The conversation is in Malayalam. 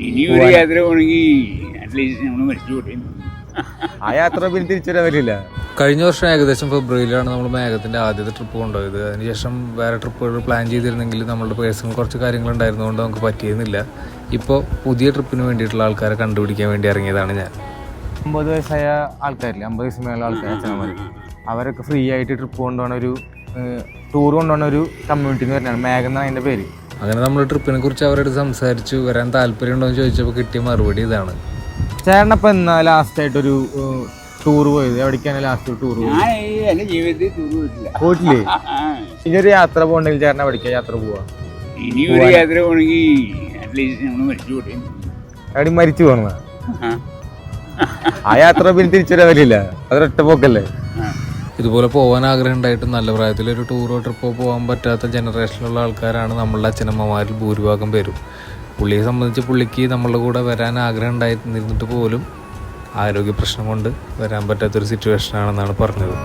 ഇനി ഒരു യാത്ര പോകണമെങ്കിൽ അറ്റ്ലീസ്റ്റ് നമ്മൾ മരിച്ചു പോട്ടെ. ആ യാത്ര പിന്നെ തിരിച്ചു വരാൻ പറ്റില്ല. കഴിഞ്ഞ വർഷം ഏകദേശം ഫെബ്രുവരിയിലാണ് നമ്മൾ മേഘത്തിൻ്റെ ആദ്യത്തെ ട്രിപ്പ് കൊണ്ടുപോയത്. അതിനുശേഷം വേറെ ട്രിപ്പുകൾ പ്ലാൻ ചെയ്തിരുന്നെങ്കിൽ നമ്മളുടെ പേഴ്സണൽ കുറച്ച് കാര്യങ്ങളുണ്ടായിരുന്നതുകൊണ്ട് നമുക്ക് പറ്റിയിരുന്നില്ല. ഇപ്പോൾ പുതിയ ട്രിപ്പിന് വേണ്ടിയിട്ടുള്ള ആൾക്കാരെ കണ്ടുപിടിക്കാൻ വേണ്ടി ഇറങ്ങിയതാണ് ഞാൻ. 50 വയസ്സായ ആൾക്കാരില്ലേ, 50 വയസ്സ് മേലുള്ള ആൾക്കാർ, അച്ഛനമാർ, അവരൊക്കെ ഫ്രീ ആയിട്ട് ട്രിപ്പ് കൊണ്ടുപോകുന്ന ഒരു ടൂർ കൊണ്ടുപോകുന്ന ഒരു കമ്മ്യൂണിറ്റിന്ന് വരുന്നതാണ് മേഘം എന്നാണ് അതിൻ്റെ പേര്. അങ്ങനെ നമ്മൾ ട്രിപ്പിനെ കുറിച്ച് അവരോട് സംസാരിച്ചു. വരാൻ താല്പര്യമുണ്ടോ എന്ന് ചോദിച്ചപ്പോൾ കിട്ടിയ മറുപടി ഇതാണ്. ചേട്ടനപ്പം എന്നാ ലാസ്റ്റായിട്ടൊരു ടൂർ പോയത്? എവിടേക്കാണ് ലാസ്റ്റ് ടൂർ പോയത്? ഞാൻ എൻ്റെ ജീവിതത്തിൽ ടൂർ പോയിട്ടില്ല. പോയിട്ടില്ലേ? ഇനിയൊരു യാത്ര പോകണമെങ്കിൽ ചേട്ടൻ എവിടേക്കാണ് യാത്ര പോവാ? ഇനി ഒരു യാത്ര പോകണമെങ്കിൽ അറ്റ്ലീസ്റ്റ് നമ്മൾ മരിച്ചു പോട്ടെ. എവിടെ മരിച്ചു പോകണ? ആ യാത്ര പിന്നെ തിരിച്ചു വരാൻ പറ്റില്ല, അതൊരൊറ്റ പോക്കല്ലേ. ഇതുപോലെ പോകാൻ ആഗ്രഹം ഉണ്ടായിട്ടും നല്ല പ്രായത്തിലൊരു ടൂറോ ട്രിപ്പോ പോകാൻ പറ്റാത്ത ജനറേഷനിലുള്ള ആൾക്കാരാണ് നമ്മളുടെ അച്ഛനമ്മമാരിൽ ഭൂരിഭാഗം പേരും. പുള്ളിയെ സംബന്ധിച്ച് പുള്ളിക്ക് നമ്മളുടെ കൂടെ വരാൻ ആഗ്രഹം ഉണ്ടായിരുന്നിട്ട് പോലും ആരോഗ്യ പ്രശ്നം കൊണ്ട് വരാൻ പറ്റാത്തൊരു സിറ്റുവേഷനാണെന്നാണ് പറഞ്ഞത്.